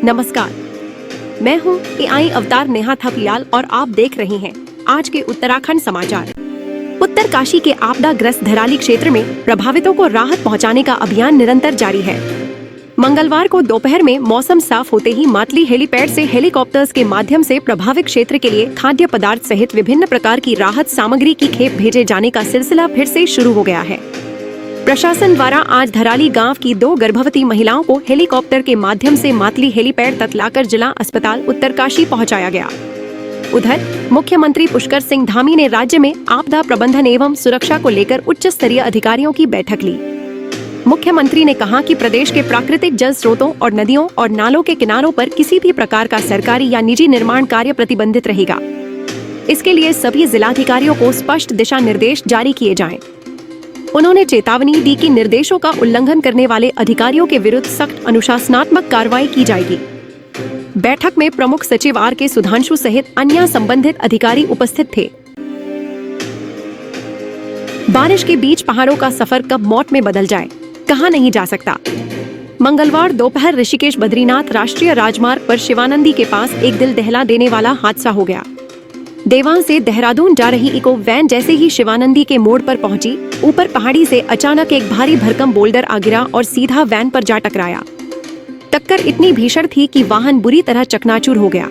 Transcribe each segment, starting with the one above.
नमस्कार, मैं हूँ AI अवतार नेहा थपलियाल और आप देख रहे हैं आज के उत्तराखंड समाचार। उत्तरकाशी के आपदाग्रस्त धराली क्षेत्र में प्रभावितों को राहत पहुंचाने का अभियान निरंतर जारी है। मंगलवार को दोपहर में मौसम साफ होते ही मातली हेलीपैड से हेलीकॉप्टर्स के माध्यम से प्रभावित क्षेत्र के लिए खाद्य पदार्थ सहित विभिन्न प्रकार की राहत सामग्री की खेप भेजे जाने का सिलसिला फिर से शुरू हो गया है। प्रशासन द्वारा आज धराली गांव की 2 गर्भवती महिलाओं को हेलीकॉप्टर के माध्यम से मातली हेलीपैड तक लाकर जिला अस्पताल उत्तरकाशी पहुंचाया गया। उधर मुख्यमंत्री पुष्कर सिंह धामी ने राज्य में आपदा प्रबंधन एवं सुरक्षा को लेकर उच्च स्तरीय अधिकारियों की बैठक ली। मुख्यमंत्री ने कहा कि प्रदेश के प्राकृतिक जल स्रोतों और नदियों और नालों के किनारों पर किसी भी प्रकार का सरकारी या निजी निर्माण कार्य प्रतिबंधित रहेगा। इसके लिए सभी जिलाधिकारियों को स्पष्ट दिशा निर्देश जारी किए जाएं। उन्होंने चेतावनी दी कि निर्देशों का उल्लंघन करने वाले अधिकारियों के विरुद्ध सख्त अनुशासनात्मक कार्रवाई की जाएगी। बैठक में प्रमुख सचिव RK सुधांशु सहित अन्य संबंधित अधिकारी उपस्थित थे। बारिश के बीच पहाड़ों का सफर कब मौत में बदल जाए, कहा नहीं जा सकता। मंगलवार दोपहर ऋषिकेश बद्रीनाथ राष्ट्रीय राजमार्ग पर शिवानंदी के पास एक दिल दहला देने वाला हादसा हो गया। देवान से देहरादून जा रही इको वैन जैसे ही शिवानंदी के मोड़ पर पहुंची, ऊपर पहाड़ी से अचानक एक भारी भरकम बोल्डर आ गिरा और सीधा वैन पर जा टकराया। टक्कर इतनी भीषण थी कि वाहन बुरी तरह चकनाचूर हो गया।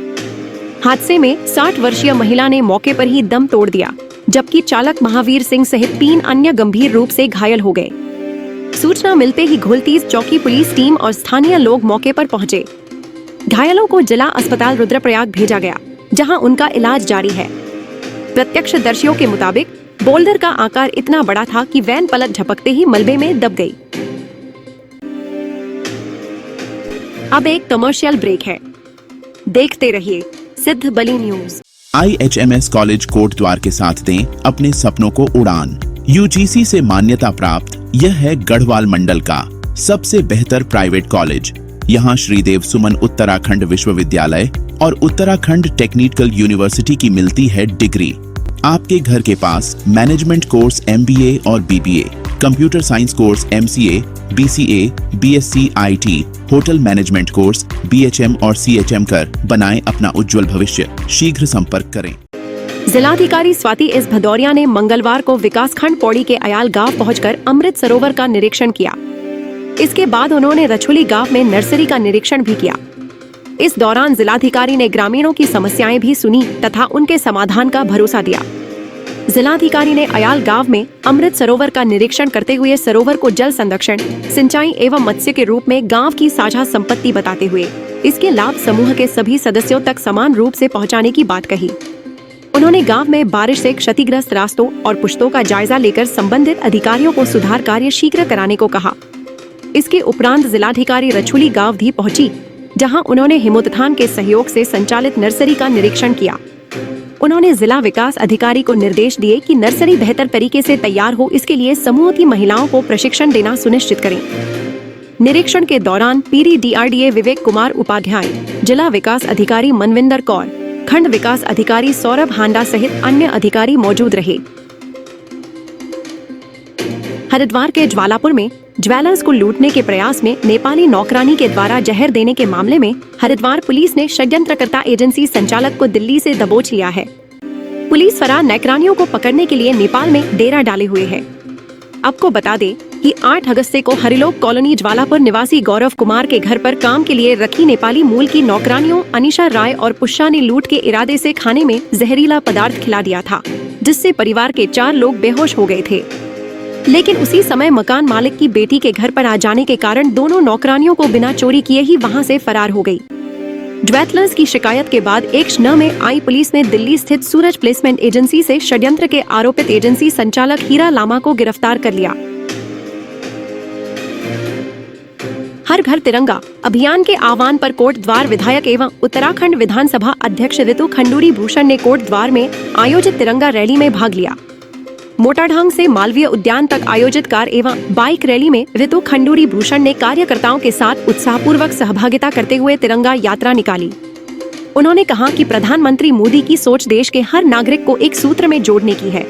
हादसे में 60 वर्षीय महिला ने मौके पर ही दम तोड़ दिया, जबकि चालक महावीर सिंह सहित 3 अन्य गंभीर रूप से घायल हो गए। सूचना मिलते ही घोलतीस चौकी पुलिस टीम और स्थानीय लोग मौके पर पहुंचे। घायलों को जिला अस्पताल रुद्रप्रयाग भेजा गया, जहां उनका इलाज जारी है। प्रत्यक्षदर्शियों के मुताबिक बोल्डर का आकार इतना बड़ा था कि वैन पलट झपकते ही मलबे में दब गई। अब एक कमर्शियल ब्रेक है, देखते रहिए सिद्ध बली न्यूज। IHMS कॉलेज कोटद्वार के साथ दें अपने सपनों को उड़ान। UGC से मान्यता प्राप्त यह है गढ़वाल मंडल का सबसे बेहतर प्राइवेट कॉलेज। यहाँ श्रीदेव सुमन उत्तराखंड विश्वविद्यालय और उत्तराखंड टेक्निकल यूनिवर्सिटी की मिलती है डिग्री। आपके घर के पास मैनेजमेंट कोर्स MBA और BBA, computer science course MCA, BCA, BSc IT, hotel management course BHM और CHM कर बनाएं अपना उज्जवल भविष्य। शीघ्र संपर्क करें। जिलाधिकारी स्वाति S भदौरिया ने मंगलवार को विकासखंड पौड़ी के अयाल गांव पहुंचकर अमृत सरोवर का निरीक्षण किया। इसके बाद उन्होंने रछुली गांव में नर्सरी का निरीक्षण भी किया। इस दौरान जिलाधिकारी ने ग्रामीणों की समस्याएं भी सुनी तथा उनके समाधान का भरोसा दिया। जिलाधिकारी ने अयाल गांव में अमृत सरोवर का निरीक्षण करते हुए सरोवर को जल संरक्षण, सिंचाई एवं मत्स्य के रूप में गांव की साझा संपत्ति बताते हुए इसके लाभ समूह के सभी सदस्यों तक समान रूप से पहुंचाने की बात कही। उन्होंने गांव में बारिश से क्षतिग्रस्त रास्तों और पुश्तों का जायजा लेकर संबंधित अधिकारियों को सुधार कार्य शीघ्र कराने को कहा। इसके उपरांत जिलाधिकारी रछुली गांव भी पहुंची, जहां उन्होंने हिमोत्थान के सहयोग से संचालित नर्सरी का निरीक्षण किया। उन्होंने जिला विकास अधिकारी को निर्देश दिए कि नर्सरी बेहतर तरीके से तैयार हो, इसके लिए समूह की महिलाओं को प्रशिक्षण देना सुनिश्चित करें। निरीक्षण के दौरान PRDA विवेक कुमार उपाध्याय, जिला विकास अधिकारी मनविंदर कौर, खंड विकास अधिकारी सौरभ हांडा सहित अन्य अधिकारी मौजूद रहे। हरिद्वार के ज्वालापुर में ज्वेलर्स को लूटने के प्रयास में नेपाली नौकरानी के द्वारा जहर देने के मामले में हरिद्वार पुलिस ने षड्यंत्रकर्ता एजेंसी संचालक को दिल्ली से दबोच लिया है। पुलिस फरार नौकरानियों को पकड़ने के लिए नेपाल में डेरा डाले हुए है। आपको बता दें कि 8 अगस्त को हरिलोक कॉलोनी ज्वालापुर निवासी गौरव कुमार के घर पर काम के लिए रखी नेपाली मूल की नौकरानियों अनिशा राय और पुष्पा ने लूट के इरादे से खाने में जहरीला पदार्थ खिला दिया था, जिससे परिवार के 4 लोग बेहोश हो गए थे। लेकिन उसी समय मकान मालिक की बेटी के घर पर आ जाने के कारण दोनों नौकरानियों को बिना चोरी किए ही वहां से फरार हो गई। ज्वेलर्स की शिकायत के बाद 1 में आई पुलिस ने दिल्ली स्थित सूरज प्लेसमेंट एजेंसी से षड्यंत्र के आरोपित एजेंसी संचालक हीरा लामा को गिरफ्तार कर लिया। हर घर तिरंगा अभियान के आह्वान पर कोटद्वार विधायक एवं उत्तराखंड विधानसभा अध्यक्ष ऋतु खंडूरी भूषण ने कोटद्वार में आयोजित तिरंगा रैली में भाग लिया। मोटाढांग से मालवीय उद्यान तक आयोजित कार एवं बाइक रैली में ऋतु खंडूरी भूषण ने कार्यकर्ताओं के साथ उत्साहपूर्वक सहभागिता करते हुए तिरंगा यात्रा निकाली। उन्होंने कहा कि प्रधानमंत्री मोदी की सोच देश के हर नागरिक को एक सूत्र में जोड़ने की है।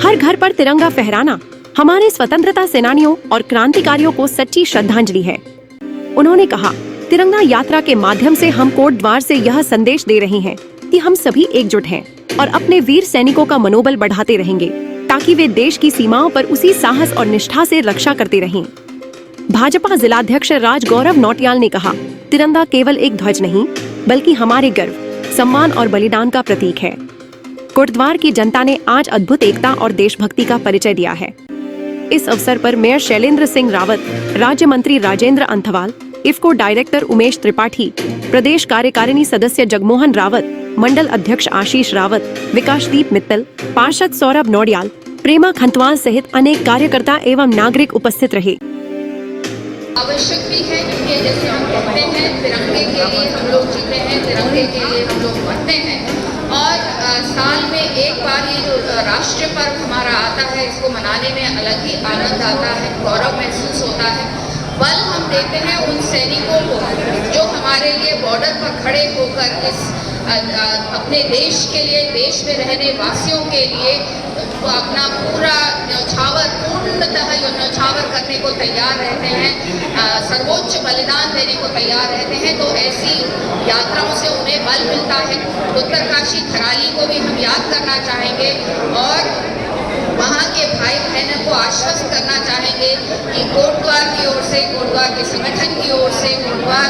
हर घर पर तिरंगा फहराना हमारे स्वतंत्रता सेनानियों और क्रांतिकारियों को सच्ची श्रद्धांजलि है। उन्होंने कहा तिरंगा यात्रा के माध्यम से हम कोटद्वार से यह संदेश दे रहे हैं कि हम सभी एकजुट हैं और अपने वीर सैनिकों का मनोबल बढ़ाते रहेंगे ताकि वे देश की सीमाओं पर उसी साहस और निष्ठा से रक्षा करते रहें। भाजपा जिलाध्यक्ष राज गौरव नौटियाल ने कहा, तिरंगा केवल एक ध्वज नहीं बल्कि हमारे गर्व, सम्मान और बलिदान का प्रतीक है। कोटद्वार की जनता ने आज अद्भुत एकता और देशभक्ति का परिचय दिया है। इस अवसर पर मेयर शैलेंद्र सिंह रावत, राज्य मंत्री राजेंद्र अंथवाल, इफ्को डायरेक्टर उमेश त्रिपाठी, प्रदेश कार्यकारिणी सदस्य जगमोहन रावत, मंडल अध्यक्ष आशीष रावत, विकासदीप मित्तल, पार्षद सौरभ नौटियाल, प्रेमा खंतवाल सहित अनेक कार्यकर्ता एवं नागरिक उपस्थित रहे। आवश्यक भी है क्योंकि जैसे हम कहते हैं तिरंगे के लिए हम लोग जीते हैं, तिरंगे के लिए हम लोग मरते हैं और साल में एक बार ये जो राष्ट्रीय पर्व हमारा आता है इसको मनाने में अलग ही आनंद आता है, गौरव महसूस होता है। बल हम देते हैं उन सैनिकों को जो हमारे लिए बॉर्डर पर खड़े होकर इस अपने देश के लिए, देश में रहने वासियों के लिए अपना पूरा न्यौछावर, पूर्णतः न्यौछावर करने को तैयार रहते हैं, सर्वोच्च बलिदान देने को तैयार रहते हैं। तो ऐसी यात्राओं से उन्हें बल मिलता है। उत्तरकाशी थराली को भी हम याद करना चाहेंगे और वहाँ के भाई बहनों को आश्वस्त करना चाहेंगे कि कोटद्वार की ओर से, कोटद्वार के संगठन की ओर से, कोटद्वार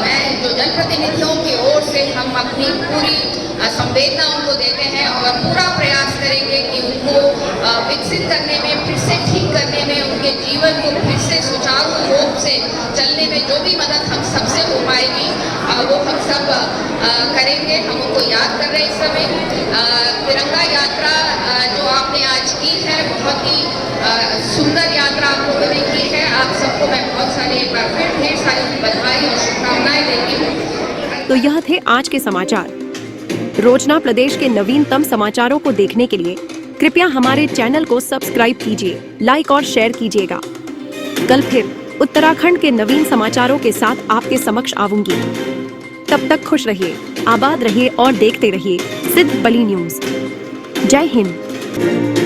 में जो जनप्रतिनिधियों की ओर से हम अपनी पूरी संवेदना उनको देते हैं और पूरा प्रयास करेंगे कि उनको विकसित करने में, फिर से ठीक करने में, उनके जीवन को फिर से सुचारू रूप से चलने में जो भी मदद हम सबसे हो पाएगी वो हम सब करेंगे। हम उनको याद कर रहे हैं इस समय। तिरंगा यात्रा जो आपने आज की है, बहुत ही सुंदर यात्रा आप लोगों ने की है। आप सबको मैं बहुत सारी एक बार फिर ढेर सारी बधाई और शुभकामनाएं देती हूँ। तो यह थे आज के समाचार। रोजना प्रदेश के नवीनतम समाचारों को देखने के लिए कृपया हमारे चैनल को सब्सक्राइब कीजिए, लाइक और शेयर कीजिएगा। कल फिर उत्तराखंड के नवीन समाचारों के साथ आपके समक्ष आऊंगी। तब तक खुश रहिए, आबाद रहिए और देखते रहिए सिद्ध बली न्यूज। जय हिंद।